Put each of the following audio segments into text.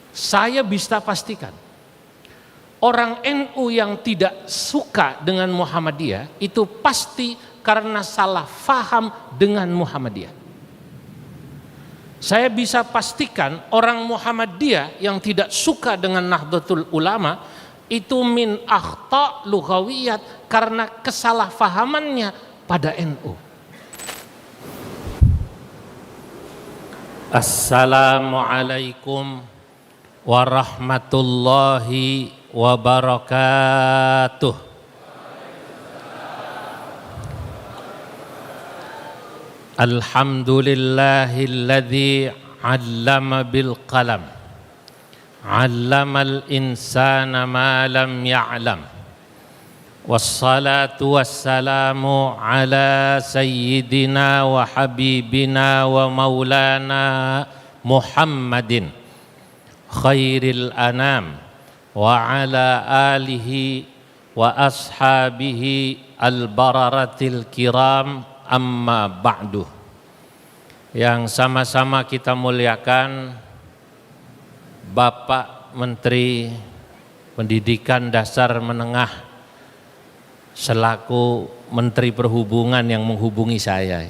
Saya bisa pastikan orang NU yang tidak suka dengan Muhammadiyah itu pasti karena salah faham dengan Muhammadiyah. Saya bisa pastikan orang Muhammadiyah yang tidak suka dengan Nahdlatul Ulama itu min akhta lughawiyat karena kesalahfahamannya pada NU. Assalamualaikum warahmatullahi wabarakatuh. Alhamdulillahilladzi 'allama bil qalam, 'allamal insana ma lam ya'lam. Wassalatu wassalamu ala sayyidina wa habibina wa maulana Muhammadin khairil anam wa ala alihi wa ashabihi al-bararatil kiram, amma ba'du. Yang sama-sama kita muliakan Bapak Menteri Pendidikan Dasar Menengah selaku Menteri Perhubungan yang menghubungi saya,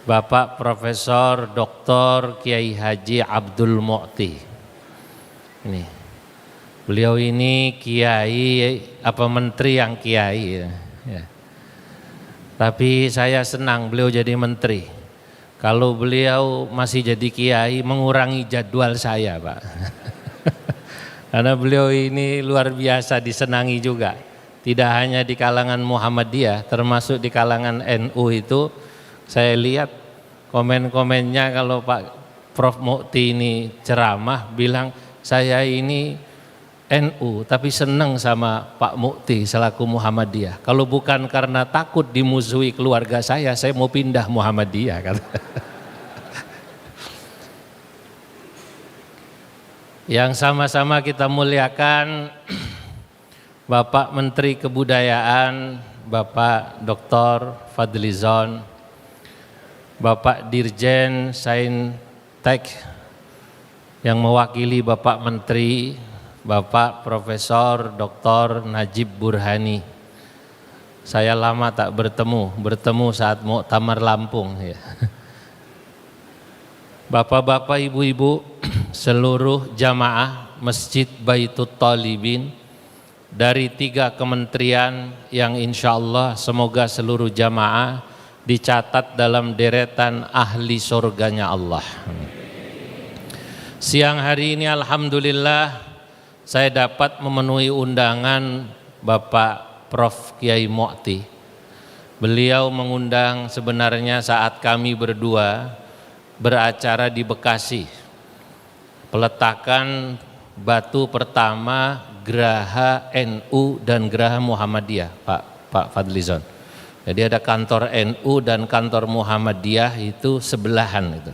Bapak Profesor Dr. Kiai Haji Abdul Mu'ti. Ini beliau ini kiai apa menteri yang kiai ya. Tapi saya senang beliau jadi menteri. Kalau beliau masih jadi kiai mengurangi jadwal saya, Pak. Karena beliau ini luar biasa disenangi juga. Tidak hanya di kalangan Muhammadiyah, termasuk di kalangan NU itu saya lihat komen-komennya kalau Pak Prof Mu'ti ini ceramah bilang saya ini NU tapi senang sama Pak Mu'ti selaku Muhammadiyah. Kalau bukan karena takut dimusuhi keluarga saya mau pindah Muhammadiyah kata. Yang sama-sama kita muliakan Bapak Menteri Kebudayaan, Bapak Dr. Fadlizon, Bapak Dirjen Saintek yang mewakili Bapak Menteri, Bapak Profesor Dr. Najib Burhani. Saya lama tak bertemu saat Muktamar Lampung ya. Bapak-bapak, ibu-ibu, seluruh jamaah Masjid Baitut Thalibin dari 3 kementerian yang insya Allah semoga seluruh jamaah dicatat dalam deretan ahli surganya Allah. Siang hari ini alhamdulillah saya dapat memenuhi undangan Bapak Prof Kiai Mu'ti. Beliau mengundang sebenarnya saat kami berdua beracara di Bekasi, peletakan batu pertama Geraha NU dan Geraha Muhammadiyah, Pak Fadlizon. Jadi ada kantor NU dan kantor Muhammadiyah itu sebelahan itu.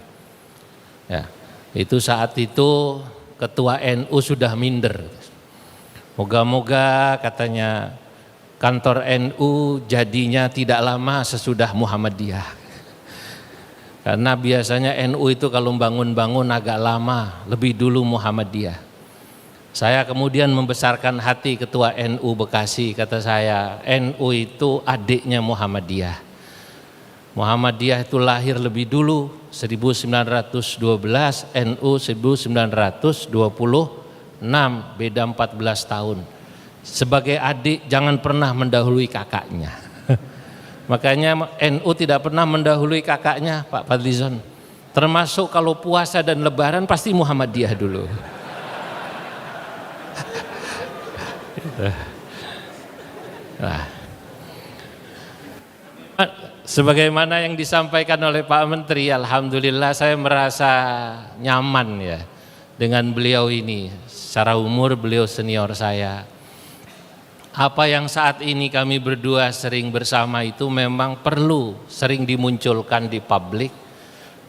Ya, itu saat itu ketua NU sudah minder. Moga-moga katanya kantor NU jadinya tidak lama sesudah Muhammadiyah. Karena biasanya NU itu kalau bangun-bangun agak lama, lebih dulu Muhammadiyah. Saya kemudian membesarkan hati ketua NU Bekasi, kata saya, NU itu adiknya Muhammadiyah. Muhammadiyah itu lahir lebih dulu, 1912, NU 1926, beda 14 tahun. Sebagai adik jangan pernah mendahului kakaknya. Makanya NU tidak pernah mendahului kakaknya, Pak Fadlizon. Termasuk kalau puasa dan lebaran pasti Muhammadiyah dulu. Nah, sebagaimana yang disampaikan oleh Pak Menteri, alhamdulillah saya merasa nyaman ya dengan beliau ini. Secara umur beliau senior saya. Apa yang saat ini kami berdua sering bersama itu memang perlu sering dimunculkan di publik,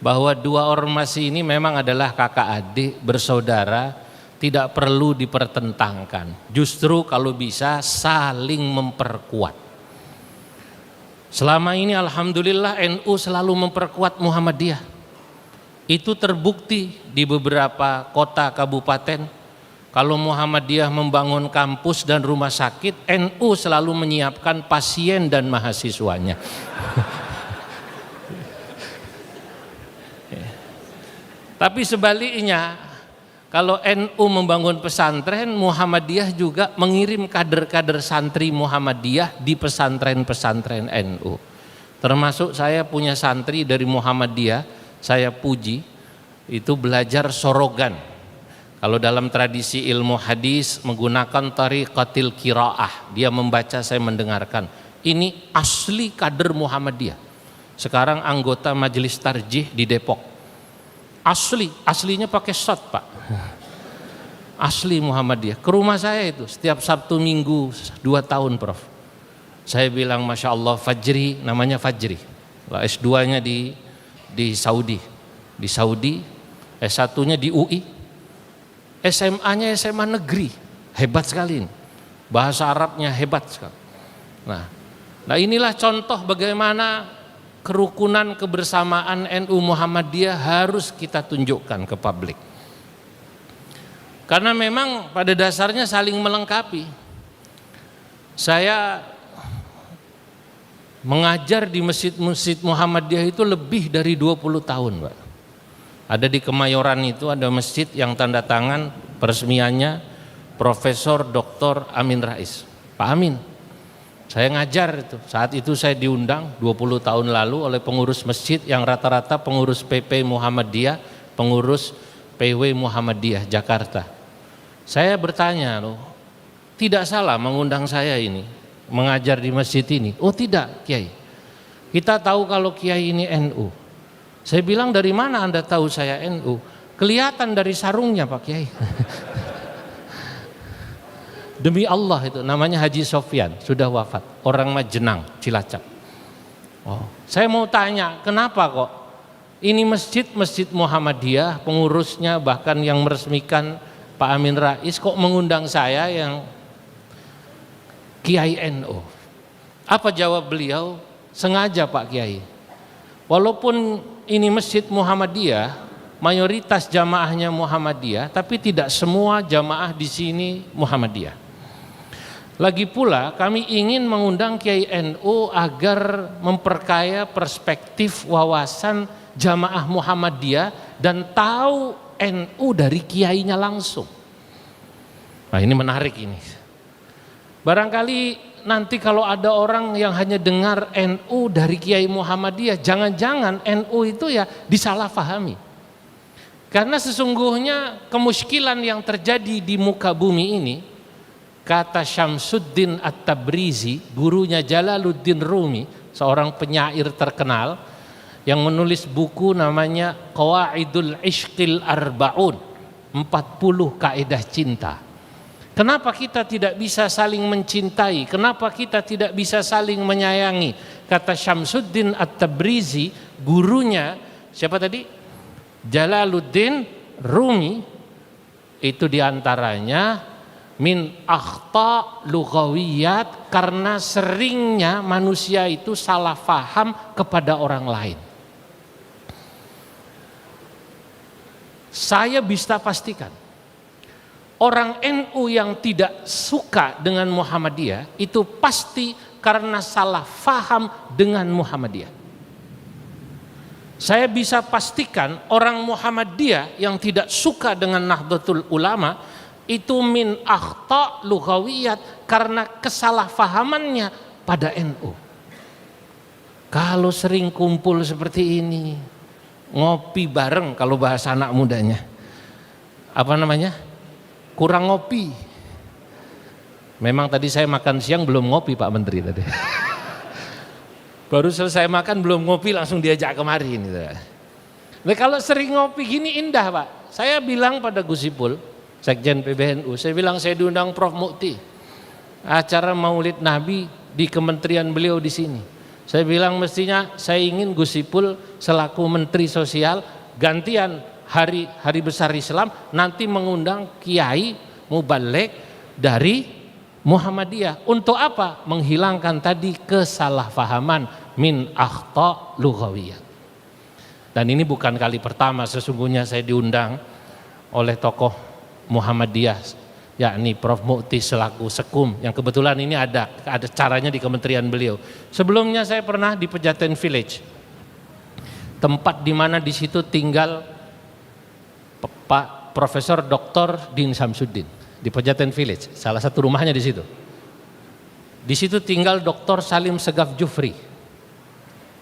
bahwa dua ormas ini memang adalah kakak adik bersaudara, tidak perlu dipertentangkan. Justru kalau bisa saling memperkuat. Selama ini alhamdulillah NU selalu memperkuat Muhammadiyah. Itu terbukti di beberapa kota kabupaten. Kalau Muhammadiyah membangun kampus dan rumah sakit, NU selalu menyiapkan pasien dan mahasiswanya. Tapi sebaliknya, kalau NU membangun pesantren, Muhammadiyah juga mengirim kader-kader santri Muhammadiyah di pesantren-pesantren NU. Termasuk saya punya santri dari Muhammadiyah, saya puji, itu belajar sorogan. Kalau dalam tradisi ilmu hadis menggunakan tariqatil qiraah, dia membaca, saya mendengarkan. Ini asli kader Muhammadiyah. Sekarang anggota majelis tarjih di Depok. Aslinya pakai shot, Pak. Asli Muhammadiyah. Ke rumah saya itu setiap Sabtu Minggu 2 tahun, Prof. Saya bilang Masya Allah, Fajri, namanya Fajri. S2-nya di Saudi. Di Saudi, S1-nya di UI. SMA-nya SMA negeri. Hebat sekali ini. Bahasa Arabnya hebat sekali. Nah inilah contoh bagaimana kerukunan kebersamaan NU Muhammadiyah harus kita tunjukkan ke publik. Karena memang pada dasarnya saling melengkapi. Saya mengajar di masjid-masjid Muhammadiyah itu lebih dari 20 tahun, Pak. Ada di Kemayoran itu ada masjid yang tanda tangan peresmiannya Profesor Dr. Amin Rais. Pak Amin. Saya ngajar itu. Saat itu saya diundang 20 tahun lalu oleh pengurus masjid yang rata-rata pengurus PP Muhammadiyah, pengurus PW Muhammadiyah Jakarta. Saya bertanya, loh, tidak salah mengundang saya ini, mengajar di masjid ini? Oh tidak, Kiai. Kita tahu kalau Kiai ini NU. Saya bilang, dari mana Anda tahu saya NU? Kelihatan dari sarungnya, Pak Kiai. Demi Allah, itu namanya Haji Sofyan, sudah wafat, orang Majenang, Cilacap. Oh, saya mau tanya, kenapa kok ini masjid Muhammadiyah, pengurusnya bahkan yang meresmikan Pak Amin Rais kok mengundang saya yang Kiai NU? Apa jawab beliau? Sengaja Pak Kiai. Walaupun ini masjid Muhammadiyah, mayoritas jamaahnya Muhammadiyah, tapi tidak semua jamaah di sini Muhammadiyah. Lagi pula kami ingin mengundang Kiai NU agar memperkaya perspektif wawasan jamaah Muhammadiyah dan tahu NU dari kiainya langsung. Nah ini menarik ini. Barangkali nanti kalau ada orang yang hanya dengar NU dari Kiai Muhammadiyah, jangan-jangan NU itu ya disalahfahami. Karena sesungguhnya kemuskilan yang terjadi di muka bumi ini, kata Syamsuddin At-Tabrizi, gurunya Jalaluddin Rumi, seorang penyair terkenal yang menulis buku namanya Qawaidul Ishqil Arba'un, 40 kaidah cinta. Kenapa kita tidak bisa saling mencintai? Kenapa kita tidak bisa saling menyayangi? Kata Syamsuddin At-Tabrizi, gurunya siapa tadi? Jalaluddin Rumi, itu diantaranya min akhta lughawiyat, karena seringnya manusia itu salah faham kepada orang lain. Saya bisa pastikan orang NU yang tidak suka dengan Muhammadiyah itu pasti karena salah faham dengan Muhammadiyah. Saya bisa pastikan orang Muhammadiyah yang tidak suka dengan Nahdlatul Ulama itu min akhta lughawiyat, karena kesalahfahamannya pada NU. Kalau sering kumpul seperti ini, ngopi bareng, kalau bahasa anak mudanya, apa namanya? Kurang ngopi. Memang tadi saya makan siang belum ngopi Pak Menteri tadi. Baru selesai makan belum ngopi langsung diajak kemari ini. Nah, kalau sering ngopi gini indah Pak. Saya bilang pada Gus Ipul, Sekjen PBNU, saya bilang saya diundang Prof Mukti acara Maulid Nabi di kementerian beliau di sini. Saya bilang mestinya saya ingin Gus Ipul selaku Menteri Sosial gantian hari besar Islam nanti mengundang kiai mubaligh dari Muhammadiyah. Untuk apa? Menghilangkan tadi kesalahpahaman min akhta lughawiyah. Dan ini bukan kali pertama sesungguhnya saya diundang oleh tokoh Muhammadiyah, yakni Prof. Mukti selaku Sekum, yang kebetulan ini ada caranya di kementerian beliau. Sebelumnya saya pernah di Pejaten Village, tempat di mana di situ tinggal Pak Profesor Dr. Din Samsudin di Pejaten Village, salah satu rumahnya di situ. Di situ tinggal Dr. Salim Segaf Jufri.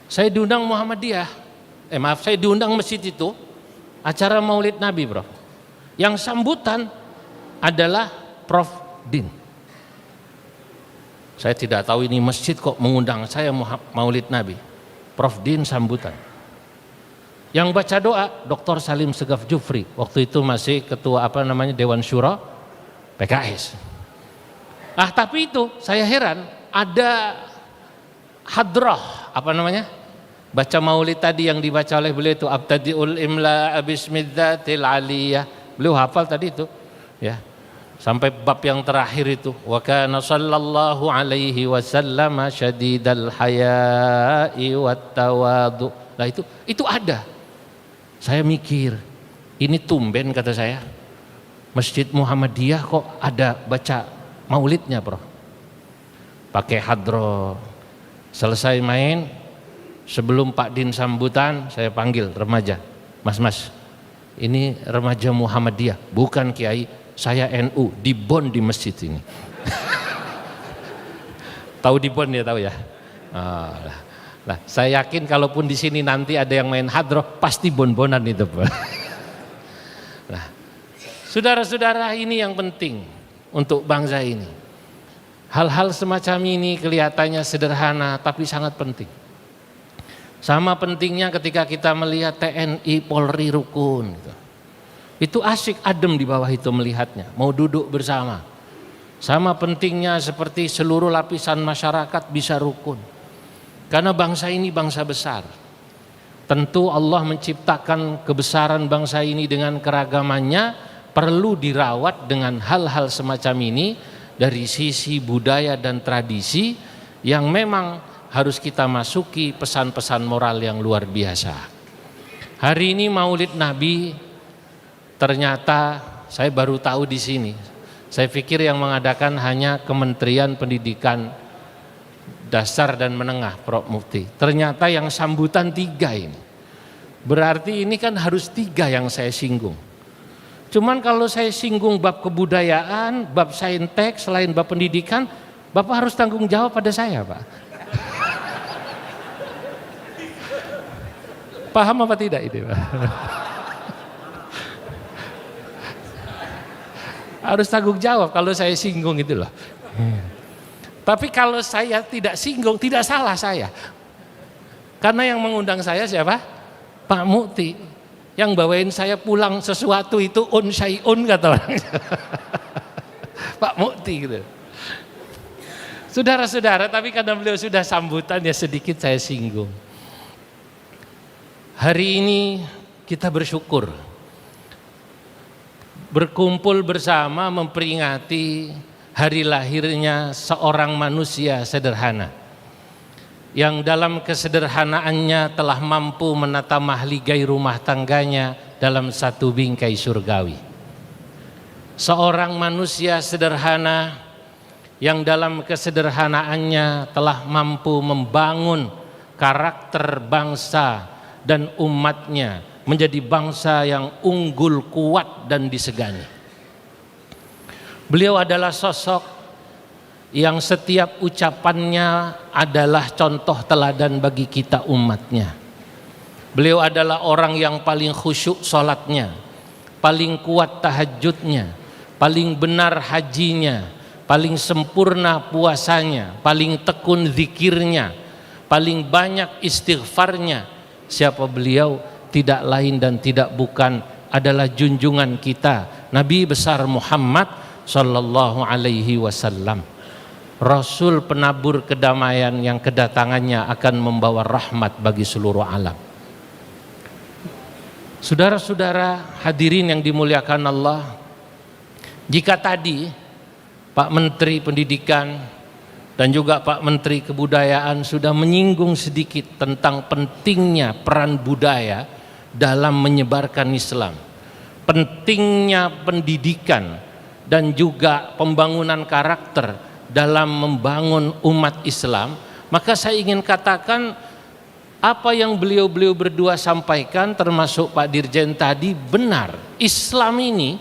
Saya diundang Muhammadiyah. Saya diundang masjid itu acara Maulid Nabi, Bro. Yang sambutan adalah Prof. Din. Saya tidak tahu ini masjid kok mengundang saya Maulid Nabi. Prof. Din sambutan. Yang baca doa Dr. Salim Segaf Jufri. Waktu itu masih ketua Dewan Syuro PKS. Tapi itu saya heran, ada hadrah baca maulid tadi yang dibaca oleh beliau itu, abtadiul imla bismidzatil aliyah. Beliau hafal tadi itu, ya. Sampai bab yang terakhir itu, wa kana sallallahu alaihi wasallam syadidal haya'i wat tawadu. Nah itu ada. Saya mikir, ini tumben kata saya. Masjid Muhammadiyah kok ada baca maulidnya, Bro. Pakai hadroh. Selesai main, sebelum Pak Din sambutan, saya panggil remaja, mas, ini remaja Muhammadiyah, bukan kiai, saya NU, di Bon di masjid ini. Tahu di Bon ya, tahu ya. Nah, saya yakin kalaupun di sini nanti ada yang main hadroh, pasti bon-bonan itu. Nah, saudara-saudara, ini yang penting untuk bangsa ini. Hal-hal semacam ini kelihatannya sederhana, tapi sangat penting. Sama pentingnya ketika kita melihat TNI Polri rukun gitu. Itu asik adem di bawah itu melihatnya, mau duduk bersama. Sama pentingnya seperti seluruh lapisan masyarakat bisa rukun. Karena bangsa ini bangsa besar. Tentu Allah menciptakan kebesaran bangsa ini dengan keragamannya, perlu dirawat dengan hal-hal semacam ini dari sisi budaya dan tradisi yang memang harus kita masuki pesan-pesan moral yang luar biasa. Hari ini Maulid Nabi, ternyata saya baru tahu di sini. Saya pikir yang mengadakan hanya Kementerian Pendidikan Dasar dan Menengah, Prof. Mufti. Ternyata yang sambutan 3 ini. Berarti ini kan harus 3 yang saya singgung. Cuman kalau saya singgung bab kebudayaan, bab saintek, selain bab pendidikan, Bapak harus tanggung jawab pada saya, Pak. Paham apa tidak itu, Pak? Harus tanggung jawab kalau saya singgung itu loh. Tapi kalau saya tidak singgung, tidak salah saya. Karena yang mengundang saya siapa? Pak Mukti. Yang bawain saya pulang sesuatu itu syai'un kata orang. Pak Mukti gitu. Saudara-saudara, tapi karena beliau sudah sambutan ya sedikit saya singgung. Hari ini kita bersyukur berkumpul bersama memperingati hari lahirnya seorang manusia sederhana yang dalam kesederhanaannya telah mampu menata mahligai rumah tangganya dalam satu bingkai surgawi. Seorang manusia sederhana yang dalam kesederhanaannya telah mampu membangun karakter bangsa dan umatnya menjadi bangsa yang unggul, kuat dan disegani. Beliau adalah sosok yang setiap ucapannya adalah contoh teladan bagi kita umatnya. Beliau adalah orang yang paling khusyuk sholatnya, paling kuat tahajudnya, paling benar hajinya, paling sempurna puasanya, paling tekun zikirnya, paling banyak istighfarnya. Siapa beliau? Tidak lain dan tidak bukan adalah junjungan kita Nabi besar Muhammad sallallahu alaihi wasallam, Rasul penabur kedamaian yang kedatangannya akan membawa rahmat bagi seluruh alam. Saudara-saudara hadirin yang dimuliakan Allah, jika tadi Pak Menteri Pendidikan dan juga Pak Menteri Kebudayaan sudah menyinggung sedikit tentang pentingnya peran budaya dalam menyebarkan Islam, pentingnya pendidikan dan juga pembangunan karakter dalam membangun umat Islam, maka saya ingin katakan apa yang beliau-beliau berdua sampaikan termasuk Pak Dirjen tadi benar. Islam ini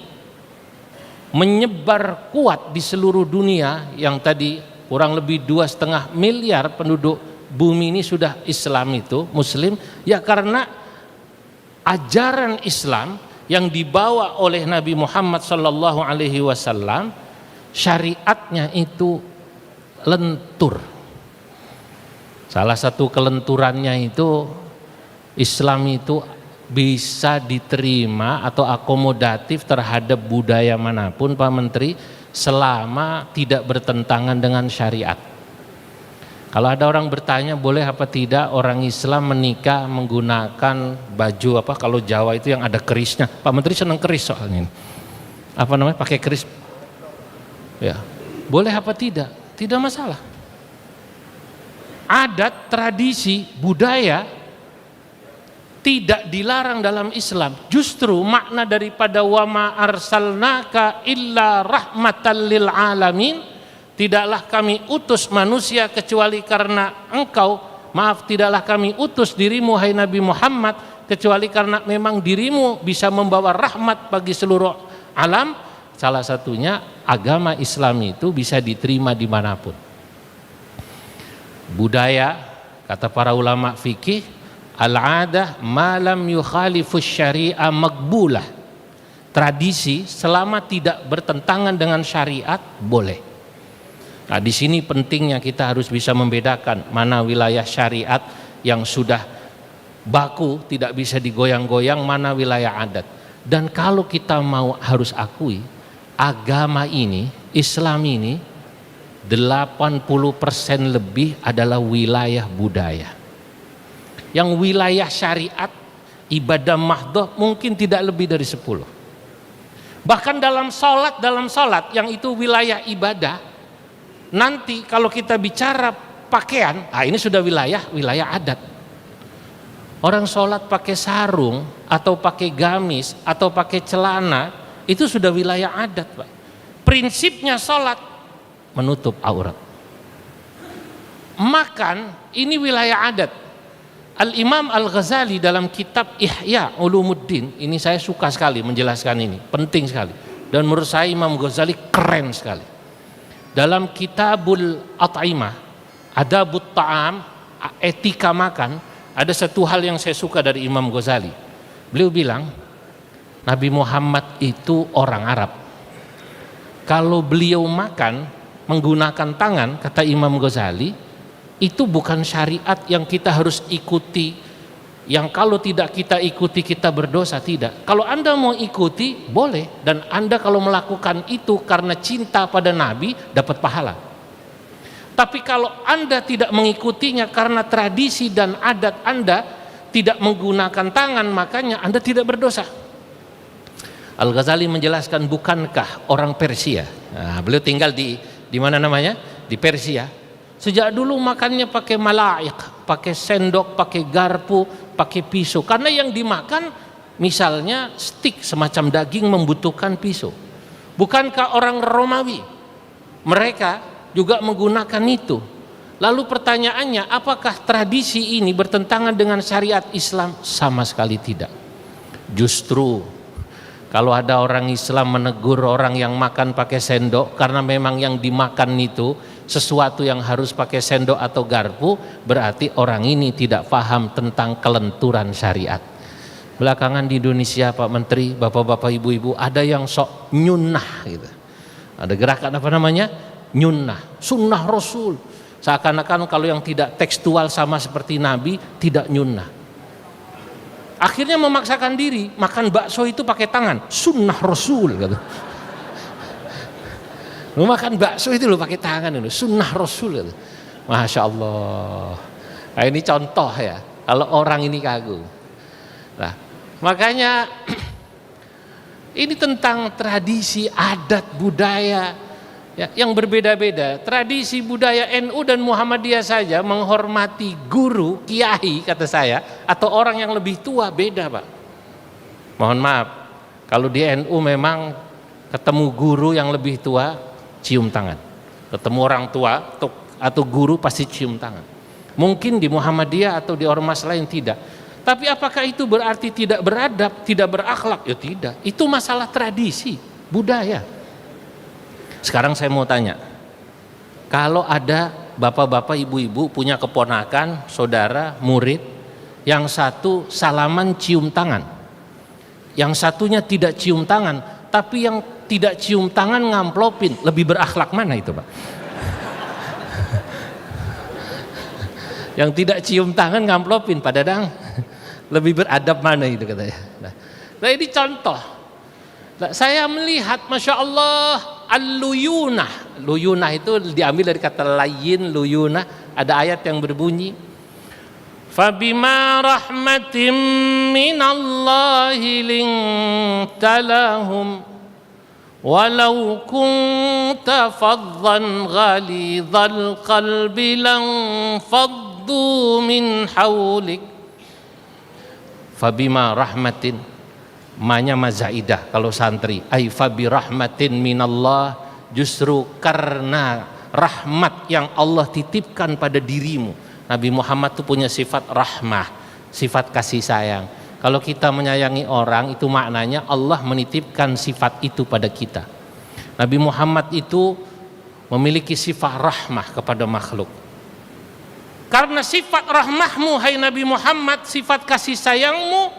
menyebar kuat di seluruh dunia, yang tadi kurang lebih 2,5 miliar penduduk bumi ini sudah Islam itu Muslim, ya karena ajaran Islam yang dibawa oleh Nabi Muhammad sallallahu alaihi wasallam, syariatnya itu lentur. Salah satu kelenturannya itu Islam itu bisa diterima atau akomodatif terhadap budaya manapun Pak Menteri, selama tidak bertentangan dengan syariat. Kalau ada orang bertanya boleh apa tidak orang Islam menikah menggunakan baju apa, kalau Jawa itu yang ada kerisnya. Pak Menteri senang keris soalnya. Apa namanya, pakai keris. Ya, boleh apa tidak? Tidak masalah. Adat, tradisi, budaya tidak dilarang dalam Islam. Justru makna daripada wa ma arsalnaka illa rahmatan lil alamin, tidaklah kami utus manusia kecuali karena engkau, maaf, tidaklah kami utus dirimu hai Nabi Muhammad kecuali karena memang dirimu bisa membawa rahmat bagi seluruh alam. Salah satunya agama Islam itu bisa diterima dimanapun. Budaya, kata para ulama fikih, al-adah ma lam yukhalifus syariah maqbulah. Tradisi selama tidak bertentangan dengan syariat boleh. Nah, di sini pentingnya kita harus bisa membedakan mana wilayah syariat yang sudah baku tidak bisa digoyang-goyang, mana wilayah adat. Dan kalau kita mau harus akui, agama ini, Islam ini 80% lebih adalah wilayah budaya. Yang wilayah syariat, ibadah mahdoh mungkin tidak lebih dari 10. Bahkan dalam sholat yang itu wilayah ibadah, nanti kalau kita bicara pakaian, ini sudah wilayah adat. Orang sholat pakai sarung atau pakai gamis atau pakai celana, itu sudah wilayah adat, Pak. Prinsipnya sholat menutup aurat. Makan ini wilayah adat. Al-Imam Al-Ghazali dalam kitab Ihya Ulumuddin, ini saya suka sekali menjelaskan ini, penting sekali. Dan menurut saya Imam Ghazali keren sekali. Dalam Kitabul At'imah, Adabut Ta'am, etika makan, ada satu hal yang saya suka dari Imam Ghazali. Beliau bilang, Nabi Muhammad itu orang Arab. Kalau beliau makan menggunakan tangan, kata Imam Ghazali, itu bukan syariat yang kita harus ikuti, yang kalau tidak kita ikuti kita berdosa, tidak. Kalau Anda mau ikuti boleh, dan Anda kalau melakukan itu karena cinta pada Nabi dapat pahala. Tapi kalau Anda tidak mengikutinya karena tradisi dan adat Anda tidak menggunakan tangan, makanya Anda tidak berdosa. Al-Ghazali menjelaskan, bukankah orang Persia, beliau tinggal di mana namanya? Di Persia. Sejak dulu makannya pakai malaik, pakai sendok, pakai garpu, pakai pisau. Karena yang dimakan misalnya stik semacam daging membutuhkan pisau. Bukankah orang Romawi mereka juga menggunakan itu? Lalu pertanyaannya, apakah tradisi ini bertentangan dengan syariat Islam? Sama sekali tidak. Justru kalau ada orang Islam menegur orang yang makan pakai sendok karena memang yang dimakan itu sesuatu yang harus pakai sendok atau garpu, berarti orang ini tidak paham tentang kelenturan syariat. Belakangan di Indonesia Pak Menteri, bapak-bapak, ibu-ibu, ada yang sok nyunnah gitu. Ada gerakan apa namanya? Nyunnah, sunnah Rasul. Seakan-akan kalau yang tidak tekstual sama seperti Nabi tidak nyunnah. Akhirnya memaksakan diri makan bakso itu pakai tangan, sunnah Rasul gitu. Lu makan bakso itu lo pakai tangan itu, sunnah Rasul gitu. Masya Allah. Nah, ini contoh ya, kalau orang ini kagum. Nah, makanya ini tentang tradisi, adat, budaya ya, yang berbeda-beda. Tradisi budaya NU dan Muhammadiyah saja menghormati guru, kiai kata saya, atau orang yang lebih tua beda, Pak. Mohon maaf, kalau di NU memang ketemu guru yang lebih tua cium tangan, ketemu orang tua atau guru pasti cium tangan. Mungkin di Muhammadiyah atau di ormas lain tidak. Tapi apakah itu berarti tidak beradab, tidak berakhlak? Ya tidak. Itu masalah tradisi, budaya. Sekarang saya mau tanya, kalau ada bapak-bapak, ibu-ibu punya keponakan, saudara, murid, yang satu salaman cium tangan, yang satunya tidak cium tangan, tapi yang tidak cium tangan ngamplopin, lebih berakhlak mana itu, Pak? Yang tidak cium tangan ngamplopin, Pak Dadang, lebih beradab mana itu katanya. Nah ini contoh. Nah, saya melihat Masya Allah al-luyunah. Luyunah itu diambil dari kata layin, luyunah. Ada ayat yang berbunyi fabima rahmatim minallahi lintalahum walau kunta faddan ghalidhal qalbi lang faddu min hawlik. Fabima rahmatin, manya mazaidah kalau santri, ay fabi rahmatin minallah, justru karena rahmat yang Allah titipkan pada dirimu. Nabi Muhammad itu punya sifat rahmah, sifat kasih sayang. Kalau kita menyayangi orang, itu maknanya Allah menitipkan sifat itu pada kita. Nabi Muhammad itu memiliki sifat rahmah kepada makhluk. Karena sifat rahmahmu hai Nabi Muhammad, sifat kasih sayangmu,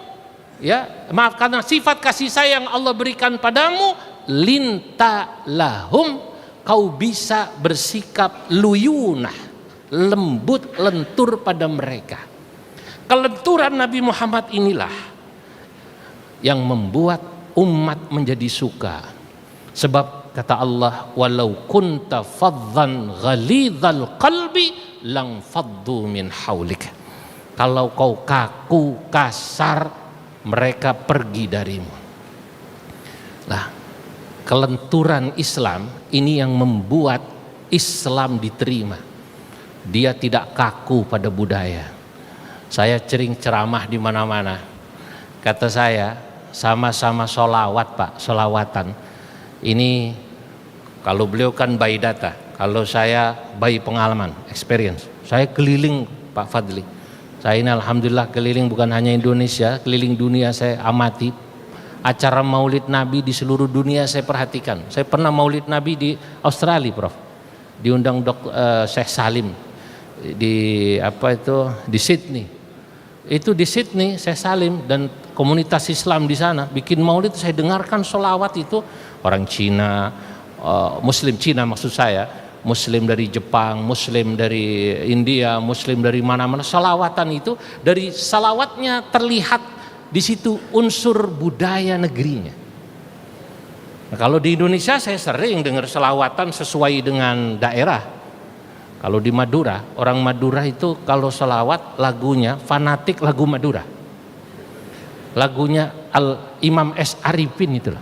ya maaf, karena sifat kasih sayang Allah berikan padamu, linta lahum, kau bisa bersikap luyunah, lembut, lentur pada mereka. Kelenturan Nabi Muhammad inilah yang membuat umat menjadi suka. Sebab kata Allah, walau kunta faddan ghalidhal qalbi lang faddu min haulik. Kalau kau kaku, kasar, mereka pergi darimu. Nah, kelenturan Islam ini yang membuat Islam diterima. Dia tidak kaku pada budaya. Saya sering ceramah di mana-mana. Kata saya, sama-sama sholawat Pak, sholawatan. Ini kalau beliau kan by data, kalau saya by pengalaman, experience. Saya keliling Pak Fadli. Saya ini alhamdulillah keliling bukan hanya Indonesia, keliling dunia saya amati. Acara Maulid Nabi di seluruh dunia saya perhatikan. Saya pernah Maulid Nabi di Australia, Prof. Diundang Syekh Salim di Sydney. Itu di Sydney Syekh Salim dan komunitas Islam di sana bikin Maulid. Saya dengarkan sholawat itu orang Cina, Muslim Cina maksud saya, Muslim dari Jepang, Muslim dari India, Muslim dari mana-mana. Salawatan itu dari salawatnya terlihat di situ unsur budaya negerinya. Nah, kalau di Indonesia saya sering dengar salawatan sesuai dengan daerah. Kalau di Madura, orang Madura itu kalau salawat lagunya fanatik lagu Madura. Lagunya Imam S. Arifin itu loh.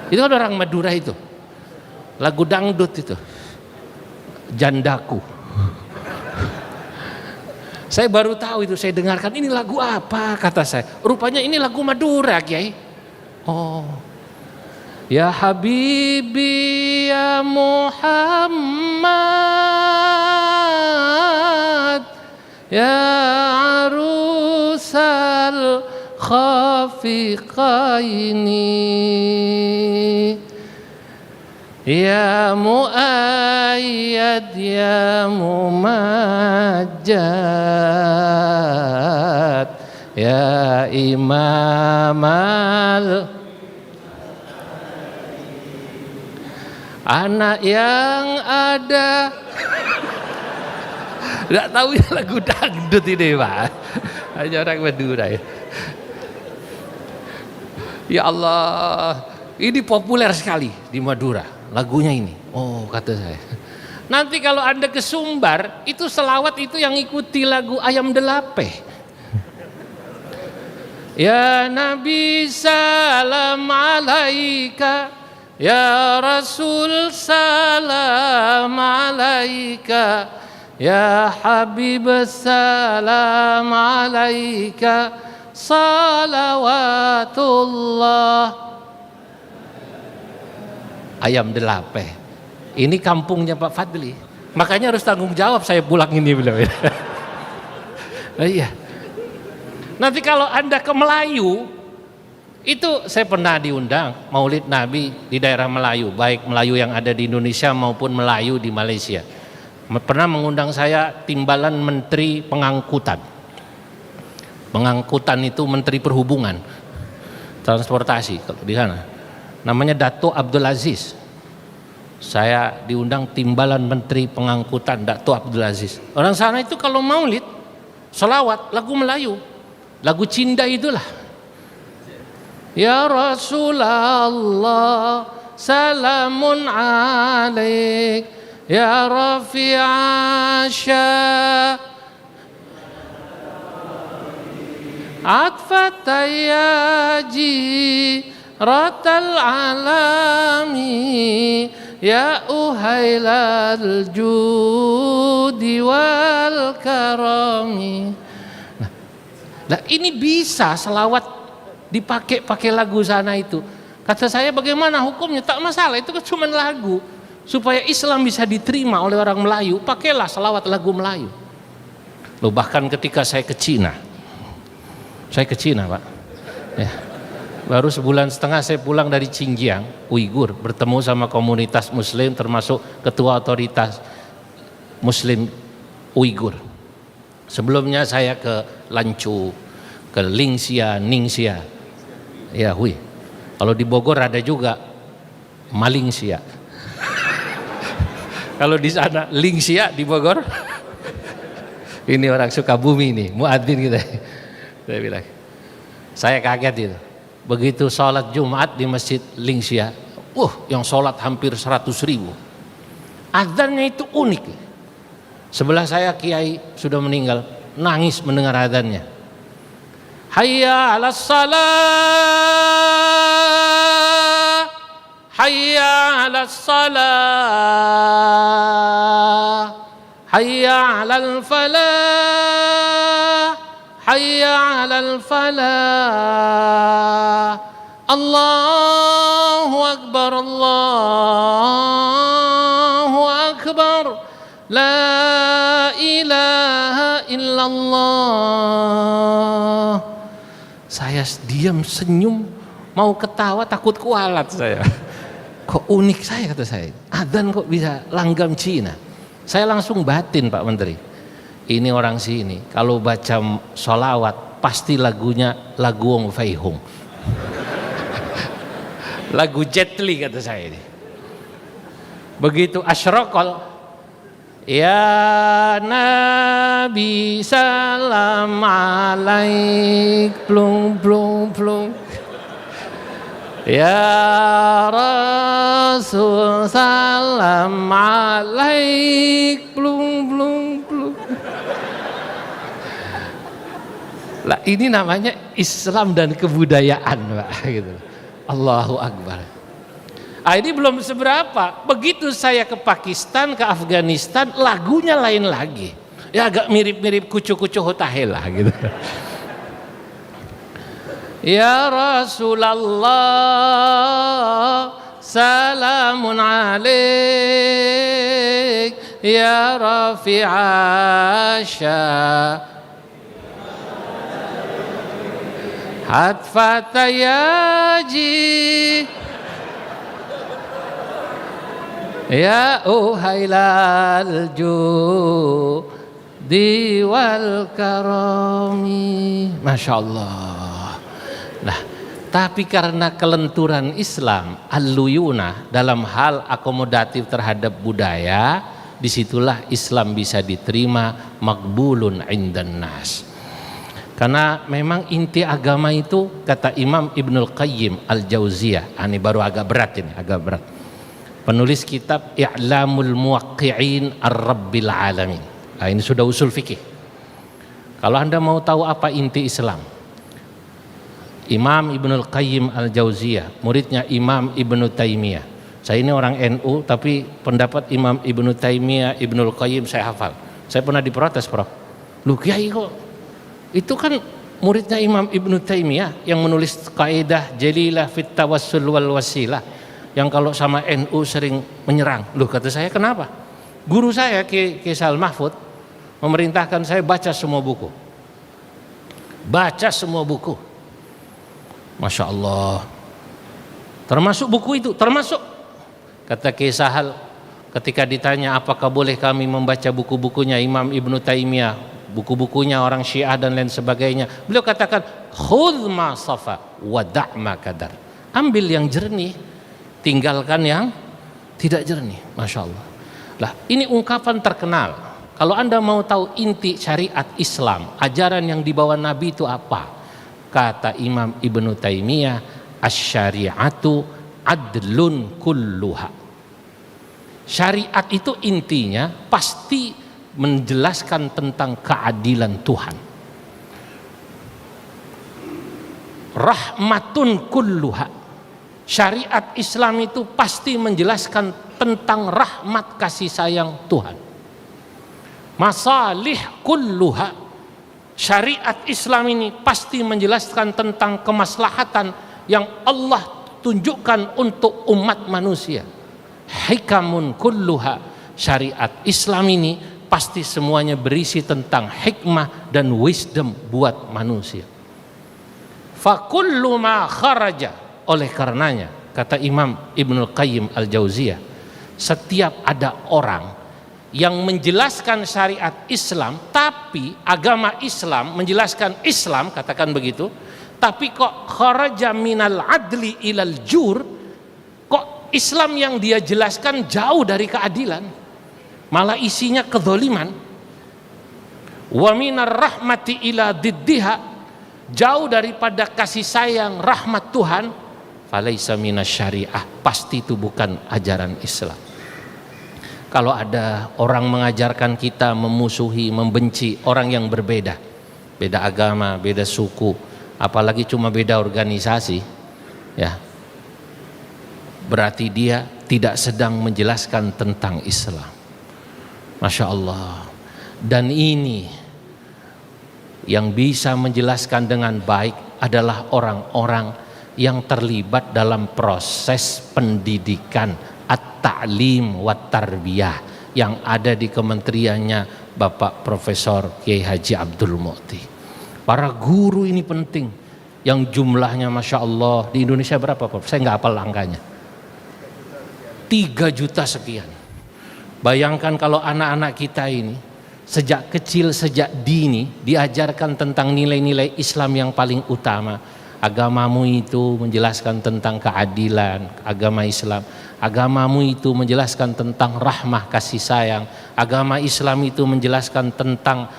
Itu kan orang Madura itu. Lagu dangdut itu. Jandaku. Saya baru tahu itu, saya dengarkan ini lagu apa kata saya. Rupanya ini lagu Madura, Kiai. Oh. Ya Habibi ya Muhammad ya arusal khafiqaini ya muayyad ya mumajjad ya imamal. Anak yang ada, nggak tahu ya lagu dangdut ini Pak, hanya orang Madura ya. Ya Allah, ini populer sekali di Madura lagunya ini. Oh kata saya. Nanti kalau Anda ke Sumbar, itu selawat itu yang ikuti lagu Ayam Delape. Ya Nabi salam alaika. Ya Rasul salam alaika, ya Habib salam alaika, salawatullah. Ayam delape. Ini kampungnya Pak Fadli. Makanya harus tanggung jawab saya pulang ini bilang. Iya. Nanti kalau Anda ke Melayu, itu saya pernah diundang Maulid Nabi di daerah Melayu, baik Melayu yang ada di Indonesia maupun Melayu di Malaysia. Pernah mengundang saya timbalan Menteri Pengangkutan. Pengangkutan itu Menteri Perhubungan, transportasi kalau di sana. Namanya Dato Abdul Aziz. Saya diundang timbalan Menteri Pengangkutan Dato Abdul Aziz. Orang sana itu kalau maulid, selawat, lagu Melayu, lagu cinta itulah. Ya Rasulullah, salamun alaik, ya Rafi'asya, atfatayaji, ratal alami, ya uhailal judi wal karami. Nah, ini bisa selawat dipakai lagu sana itu. Kata saya, bagaimana hukumnya? Tak masalah, itu kan cuma lagu. Supaya Islam bisa diterima oleh orang Melayu, pakailah selawat lagu Melayu. Loh, bahkan ketika saya ke Cina Pak, ya, baru sebulan setengah saya pulang dari Xinjiang, Uighur, bertemu sama komunitas Muslim, termasuk ketua otoritas Muslim Uighur. Sebelumnya saya ke Lanzhou, ke Ningxia. Ya, kalau di Bogor ada juga Malingxia. Kalau di sana Lingxia di Bogor. Ini orang Sukabumi nih, muadzin kita. Saya bilang, saya kaget itu. Begitu sholat Jumat di Masjid Lingxia, yang sholat hampir 100.000. Adzannya itu unik. Sebelah saya kiai sudah meninggal, nangis mendengar adzannya. Hayya 'alas salah, hayya 'alas salah, hayya 'alal falah, hayya 'alal falah. Allahu akbar, Allahu akbar, la ilaha illallah. Saya diam, senyum, mau ketawa takut kualat saya. Kok unik saya, kata saya. Adzan kok bisa langgam Cina. Saya langsung batin, Pak Menteri. Ini orang sini kalau baca sholawat pasti lagunya lagu Wong Fei Hung. Lagu Jet Li, kata saya ini. Begitu asyraqal, ya Nabi salam alaik, plung plung plung. Ya Rasul salam alaik, plung plung plung. Lah, ini namanya Islam dan kebudayaan, Pak, gitu. Allahu Akbar. Ini belum seberapa. Begitu saya ke Pakistan, ke Afghanistan, lagunya lain lagi. Ya agak mirip-mirip kucu-kucu hotahela gitu. Ya Rasulullah, salamun alaik, ya Rafi'asya, hatfatayaji, ya uhailal judi wal karami. Masya Allah. Nah, tapi karena kelenturan Islam, al-luyunah dalam hal akomodatif terhadap budaya, disitulah Islam bisa diterima, makbulun indan nas. Karena memang inti agama itu, kata Imam Ibnul Qayyim Al-Jauziyah, ini baru agak berat ini, agak berat. Penulis kitab I'lamul Muwaqqi'in Ar-Rabbil Alamin. Nah, ini sudah usul fikih. Kalau Anda mau tahu apa inti Islam, Imam Ibnul Qayyim Al-Jauziyah, muridnya Imam Ibnu Taimiyah. Saya ini orang NU, tapi pendapat Imam Ibnu Taimiyah, Ibnul Qayyim saya hafal. Saya pernah diprotes, Prof. Lu kiai kok itu kan muridnya Imam Ibnu Taimiyah yang menulis kaidah jalilah fit tawassul wal wasilah, yang kalau sama NU sering menyerang. Loh, kata saya, kenapa? Guru saya Ki Sal Mahfud memerintahkan saya baca semua buku. Baca semua buku. Masya Allah. Termasuk buku itu, termasuk. Kata Ki Sahal ketika ditanya apakah boleh kami membaca buku-bukunya Imam Ibnu Taimiyah, buku-bukunya orang Syiah dan lain sebagainya, beliau katakan khudh ma safa wa da' ma kadar. Ambil yang jernih, tinggalkan yang tidak jernih. Masya Allah. Lah, ini ungkapan terkenal. Kalau Anda mau tahu inti syariat Islam, ajaran yang dibawa Nabi itu apa? Kata Imam Ibnu Taimiyah, asy-syari'atu adlun kulluha. Syariat itu intinya pasti menjelaskan tentang keadilan Tuhan. Rahmatun kulluha. Syariat Islam itu pasti menjelaskan tentang rahmat kasih sayang Tuhan. Masalih kulluha. Syariat Islam ini pasti menjelaskan tentang kemaslahatan yang Allah tunjukkan untuk umat manusia. Hikamun kulluha. Syariat Islam ini pasti semuanya berisi tentang hikmah dan wisdom buat manusia. Fakullu ma kharaja. Oleh karenanya, kata Imam Ibnul Qayyim Al-Jauziyah, setiap ada orang yang menjelaskan syariat Islam, tapi agama Islam menjelaskan Islam, katakan begitu, tapi kok kharaja minal adli ilal jur, kok Islam yang dia jelaskan jauh dari keadilan, malah isinya kezaliman. Wa minar rahmati ila diddiha, jauh daripada kasih sayang rahmat Tuhan, falaisa minasyariah, pasti itu bukan ajaran Islam. Kalau ada orang mengajarkan kita memusuhi, membenci orang yang berbeda, beda agama, beda suku, apalagi cuma beda organisasi, ya, berarti dia tidak sedang menjelaskan tentang Islam. Masya Allah. Dan ini yang bisa menjelaskan dengan baik adalah orang-orang yang terlibat dalam proses pendidikan at-ta'lim wa tarbiyah yang ada di kementeriannya Bapak Profesor Kiai Haji Abdul Mu'ti. Para guru ini penting, yang jumlahnya Masya Allah di Indonesia berapa Pak? Saya nggak hafal angkanya. 3 juta sekian. Bayangkan kalau anak-anak kita ini sejak kecil, sejak dini diajarkan tentang nilai-nilai Islam yang paling utama. Agamamu itu menjelaskan tentang keadilan, agama Islam. Agamamu itu menjelaskan tentang rahmah kasih sayang. Agama Islam itu menjelaskan tentang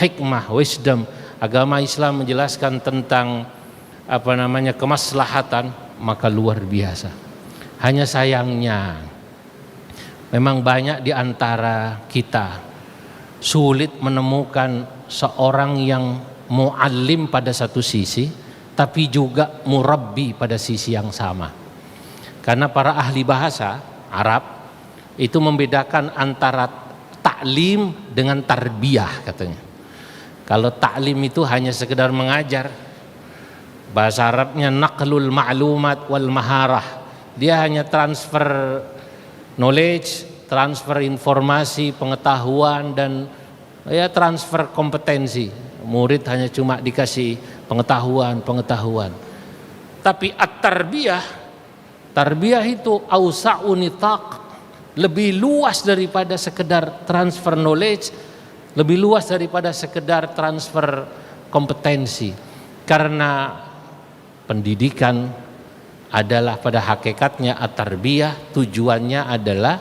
hikmah, wisdom. Agama Islam menjelaskan tentang kemaslahatan, maka luar biasa. Hanya sayangnya memang banyak di antara kita sulit menemukan seorang yang muallim pada satu sisi, tapi juga murabbi pada sisi yang sama. Karena para ahli bahasa Arab itu membedakan antara taklim dengan tarbiyah katanya. Kalau taklim itu hanya sekedar mengajar, bahasa Arabnya naqlul ma'lumat wal maharah. Dia hanya transfer knowledge, transfer informasi, pengetahuan, dan ya transfer kompetensi. Murid hanya cuma dikasih pengetahuan. Tapi at-tarbiyah, tarbiyah itu ausa'u nitaq, lebih luas daripada sekedar transfer knowledge, lebih luas daripada sekedar transfer kompetensi. Karena pendidikan adalah pada hakikatnya at-tarbiyah, tujuannya adalah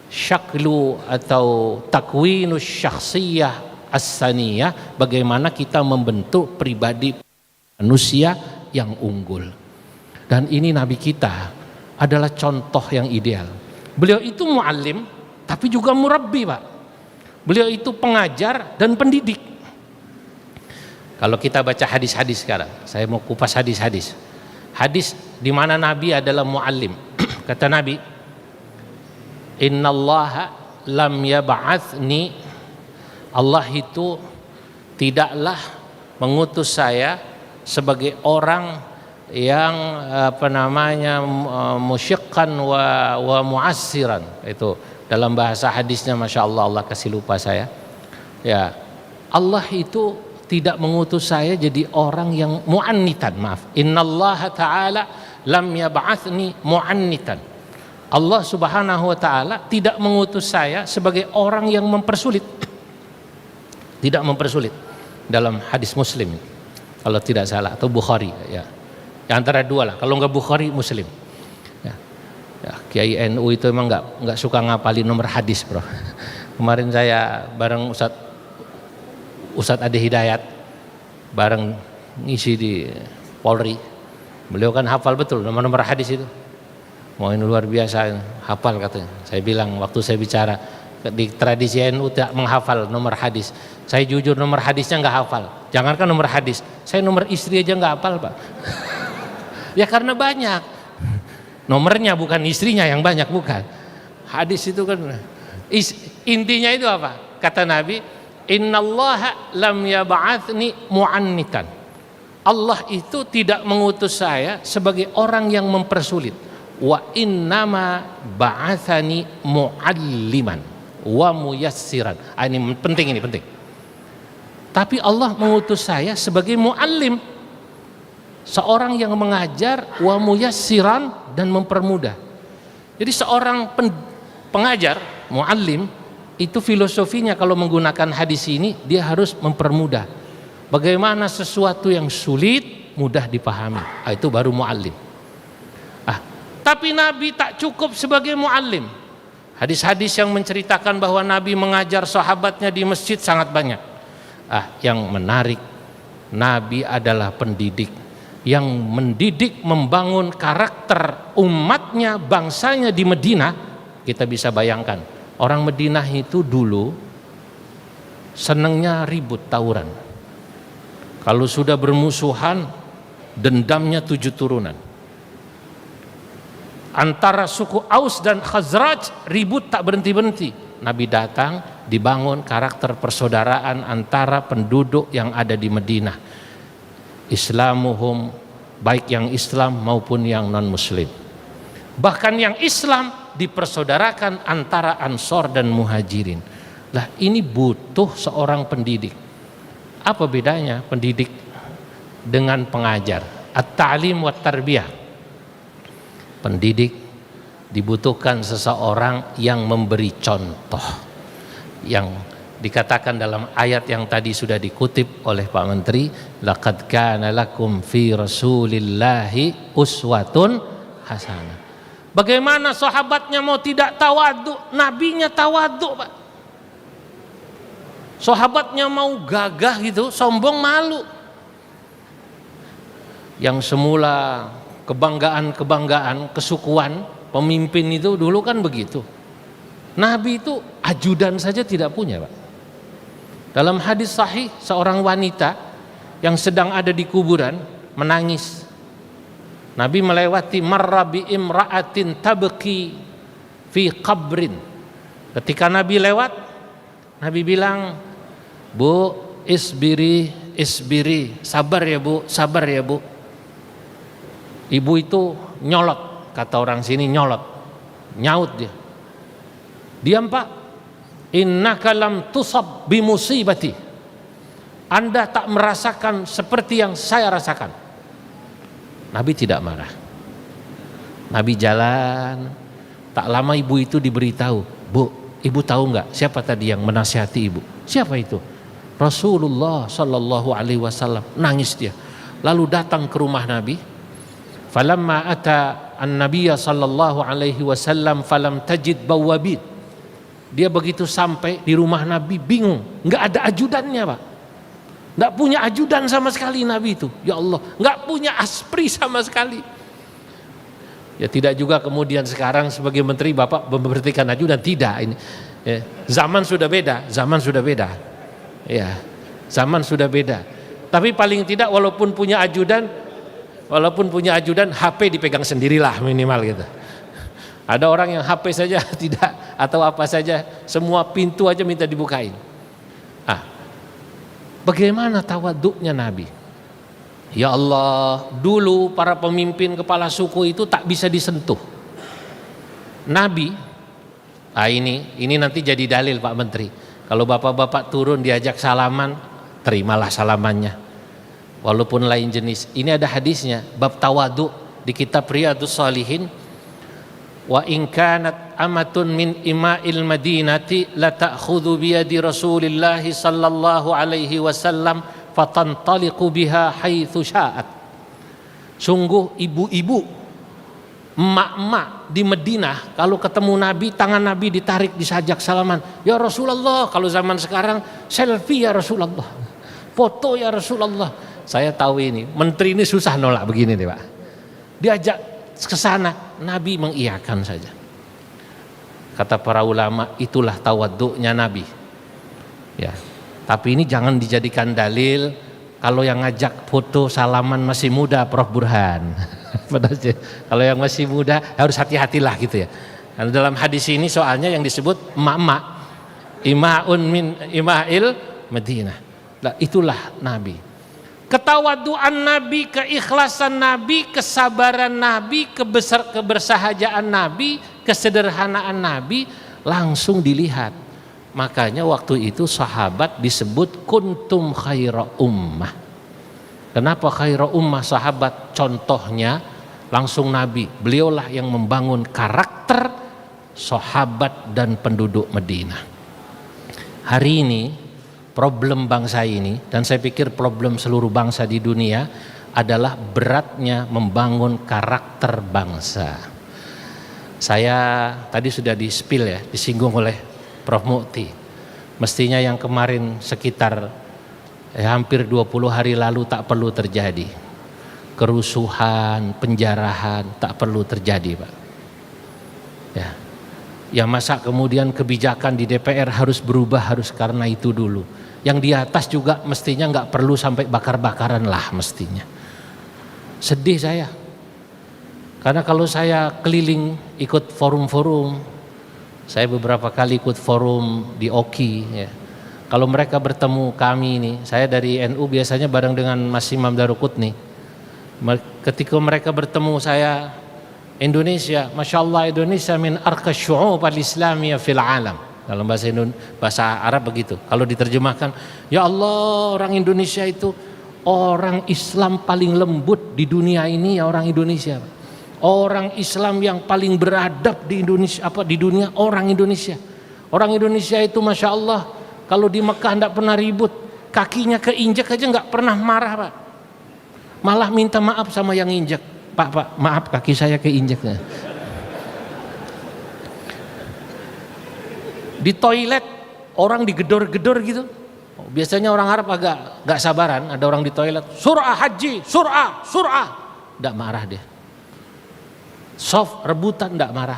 syaklu atau takwinus syakhsiyah as-saniyah, bagaimana kita membentuk pribadi manusia yang unggul. Dan ini Nabi kita adalah contoh yang ideal. Beliau itu muallim tapi juga murabbi, Pak. Beliau itu pengajar dan pendidik. Kalau kita baca hadis-hadis sekarang, saya mau kupas hadis-hadis. Hadis di mana Nabi adalah muallim. Kata Nabi, innallaha lam yab'atsni, Allah itu tidaklah mengutus saya sebagai orang yang musyikkan wa mu'assiran. Itu dalam bahasa hadisnya, Masya Allah, Allah kasih lupa saya. Ya, Allah itu tidak mengutus saya jadi orang yang mu'annitan, maaf. Innallaha ta'ala lam yab'athni mu'annitan. Allah Subhanahu wa taala tidak mengutus saya sebagai orang yang mempersulit. Tidak mempersulit. Dalam hadis Muslim kalau tidak salah, atau Bukhari, ya. Antara dua lah, kalau nggak Bukhari, Muslim. Ya. Ya, Kiai NU itu emang nggak suka ngapalin nomor hadis, bro. Kemarin saya bareng Ustadz Ade Hidayat, bareng ngisi di Polri. Beliau kan hafal betul nomor hadis itu. Mau ini luar biasa, hafal katanya. Saya bilang waktu saya bicara, di tradisi NU tidak menghafal nomor hadis. Saya jujur, nomor hadisnya nggak hafal. Jangankan nomor hadis, saya nomor istri aja nggak hafal, Pak. Ya karena banyak. Nomornya bukan istrinya yang banyak, bukan. Hadis itu kan intinya itu apa? Kata Nabi, innallaha lam yab'athni mu'annitan. Allah itu tidak mengutus saya sebagai orang yang mempersulit. Wa innama ba'athani mu'alliman wa muyassiran. Ini penting, ini penting. Tapi Allah mengutus saya sebagai muallim, seorang yang mengajar, wa muyassiran, dan mempermudah. Jadi seorang pengajar, muallim, itu filosofinya kalau menggunakan hadis ini, dia harus mempermudah. Bagaimana sesuatu yang sulit mudah dipahami. Itu baru muallim. Tapi Nabi tak cukup sebagai muallim. Hadis-hadis yang menceritakan bahwa Nabi mengajar sahabatnya di masjid sangat banyak. Yang menarik, Nabi adalah pendidik yang mendidik, membangun karakter umatnya, bangsanya di Madinah. Kita bisa bayangkan, orang Madinah itu dulu senangnya ribut, tawuran. Kalau sudah bermusuhan, dendamnya 7 turunan. Antara suku Aus dan Khazraj ribut tak berhenti-berhenti. Nabi datang, dibangun karakter persaudaraan antara penduduk yang ada di Madinah. Islamuhum, baik yang Islam maupun yang non muslim. Bahkan yang Islam dipersaudarakan antara Ansor dan Muhajirin. Lah ini butuh seorang pendidik. Apa bedanya pendidik dengan pengajar? At-ta'lim wa tarbiyah. Pendidik dibutuhkan seseorang yang memberi contoh, yang dikatakan dalam ayat yang tadi sudah dikutip oleh Pak Menteri, laqad kana lakum fi rasulillahi uswatun hasanah. Bagaimana sahabatnya mau tidak tawadhu, nabinya tawadhu, Pak. Sahabatnya mau gagah gitu, sombong, malu. Yang semula kebanggaan kesukuan pemimpin itu dulu kan begitu. Nabi itu ajudan saja tidak punya, Pak. Dalam hadis sahih, seorang wanita yang sedang ada di kuburan menangis. Nabi melewati marra bi imra'atin tabki fi qabrin. Ketika Nabi lewat, Nabi bilang, "Bu, isbiri, sabar ya Bu, sabar ya Bu." Ibu itu nyolot, kata orang sini nyolot, nyaut dia. Diam Pak, innaka lam tusab bimusibati. Anda tak merasakan seperti yang saya rasakan. Nabi tidak marah. Nabi jalan, tak lama ibu itu diberitahu, "Bu, ibu tahu nggak siapa tadi yang menasihati ibu?" "Siapa itu?" "Rasulullah sallallahu alaihi wasallam." Nangis dia. Lalu datang ke rumah Nabi. Falamma ata an-nabiyya sallallahu alaihi wasallam falam tajid bawabin. Dia begitu sampai di rumah Nabi bingung, nggak ada ajudannya, Pak. Nggak punya ajudan sama sekali Nabi itu. Ya Allah, nggak punya aspri sama sekali. Ya tidak juga kemudian sekarang sebagai menteri Bapak memberhentikan ajudan, tidak. Ini ya, zaman sudah beda, Ya, zaman sudah beda. Tapi paling tidak walaupun punya ajudan, HP dipegang sendirilah minimal gitu. Ada orang yang HP saja tidak, atau apa saja, semua pintu aja minta dibukain. Bagaimana tawaduknya Nabi? Ya Allah, dulu para pemimpin kepala suku itu tak bisa disentuh. Nabi, ini nanti jadi dalil Pak Menteri. Kalau bapak-bapak turun diajak salaman, terimalah salamannya. Walaupun lain jenis. Ini ada hadisnya, bab tawaduk di kitab Riyadhus Shalihin. Wa in kanat amatun min ima'il madinati la ta'khudhu bi yadi Rasulillah sallallahu alaihi wasallam fatantaliqu biha haitsu sya'at. Sungguh ibu-ibu, emak-emak di Madinah kalau ketemu Nabi, tangan Nabi ditarik, disajak salaman. Ya Rasulullah, kalau zaman sekarang selfie ya Rasulullah, foto ya Rasulullah. Saya tahu ini, menteri ini susah nolak begini nih Pak. Diajak ke sana, Nabi mengiyakan saja. Kata para ulama, itulah tawaduknya Nabi. Ya. Tapi ini jangan dijadikan dalil kalau yang ngajak foto salaman masih muda, Prof Burhan. Kalau yang masih muda harus hati-hatilah gitu ya. Karena dalam hadis ini soalnya yang disebut emak-emak, ima'un min ima'il Madinah. Nah, itulah Nabi. Ketawaduan Nabi, keikhlasan Nabi, kesabaran Nabi, kebersahajaan Nabi, kesederhanaan Nabi langsung dilihat. Makanya waktu itu sahabat disebut kuntum khaira ummah. Kenapa khaira ummah sahabat? Contohnya langsung Nabi. Beliaulah yang membangun karakter sahabat dan penduduk Madinah. Hari ini problem bangsa ini, dan saya pikir problem seluruh bangsa di dunia, adalah beratnya membangun karakter bangsa. Saya tadi sudah di-spill ya, disinggung oleh Prof Mukti. Mestinya yang kemarin sekitar hampir 20 hari lalu tak perlu terjadi. Kerusuhan, penjarahan tak perlu terjadi Pak. Ya masa kemudian kebijakan di DPR harus berubah, harus karena itu dulu. Yang di atas juga mestinya nggak perlu sampai bakar-bakaran lah mestinya. Sedih saya. Karena kalau saya keliling ikut forum-forum, saya beberapa kali ikut forum di OKI ya. Kalau mereka bertemu kami ini, saya dari NU biasanya bareng dengan Mas Imam Daruqutni. Ketika mereka bertemu saya, Indonesia, Masya Allah Indonesia min arqas syu'ub al-islamiyah fil alam. Dalam bahasa Arab begitu. Kalau diterjemahkan, ya Allah orang Indonesia itu orang Islam paling lembut di dunia ini ya orang Indonesia. Orang Islam yang paling beradab di Indonesia, di dunia orang Indonesia. Orang Indonesia itu Masya Allah kalau di Mekah tidak pernah ribut, kakinya keinjak aja nggak pernah marah Pak. Malah minta maaf sama yang injak. Pak, maaf kaki saya keinjak. Di toilet orang digedor-gedor gitu. Biasanya orang Arab agak gak sabaran, ada orang di toilet, surah haji, surah. Nggak marah dia. Soft, rebutan nggak marah.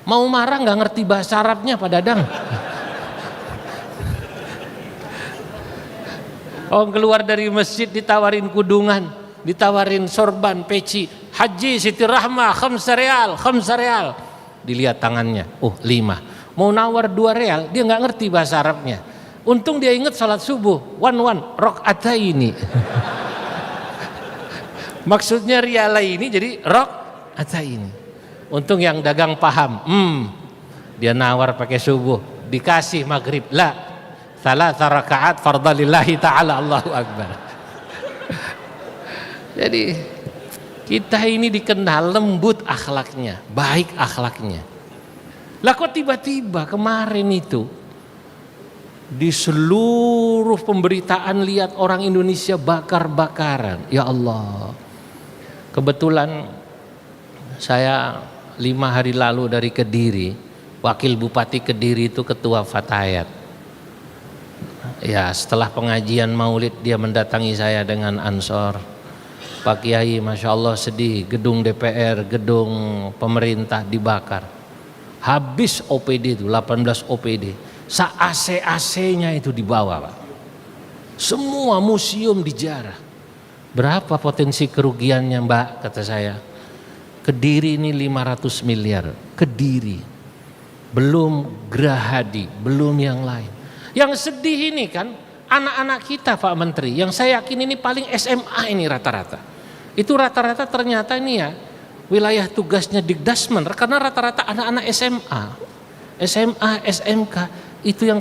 Mau marah nggak ngerti bahasa Arabnya Pak Dadang. Orang keluar dari masjid ditawarin kudungan, ditawarin sorban, peci, haji Siti Rahmah, khamsa real. Dilihat tangannya, 5. Mau nawar 2 real, dia nggak ngerti bahasa Arabnya. Untung dia ingat salat subuh, rakaataini. Maksudnya riala ini jadi rakaataini. Untung yang dagang paham. Dia nawar pakai subuh, dikasih maghrib. La, 3 rakaat fardalillahi ta'ala, Allahu Akbar. Jadi kita ini dikenal lembut akhlaknya, baik akhlaknya. Lah kok tiba-tiba kemarin itu di seluruh pemberitaan lihat orang Indonesia bakar-bakaran. Ya Allah. Kebetulan saya 5 hari lalu dari Kediri, wakil bupati Kediri itu ketua Fatayat. Ya setelah pengajian maulid dia mendatangi saya dengan ansor. Pak Kiai Masya Allah sedih, gedung DPR, gedung pemerintah dibakar. Habis OPD itu, 18 OPD. AC-AC-nya itu dibawa Pak. Semua museum dijarah. Berapa potensi kerugiannya Mbak, kata saya. Kediri ini 500 miliar. Kediri. Belum Gerahadi, belum yang lain. Yang sedih ini kan, Anak-anak kita Pak Menteri, yang saya yakin ini paling SMA ini rata-rata. Itu rata-rata ternyata ini ya, wilayah tugasnya Dikdasmen, karena rata-rata anak-anak SMA, SMK, itu yang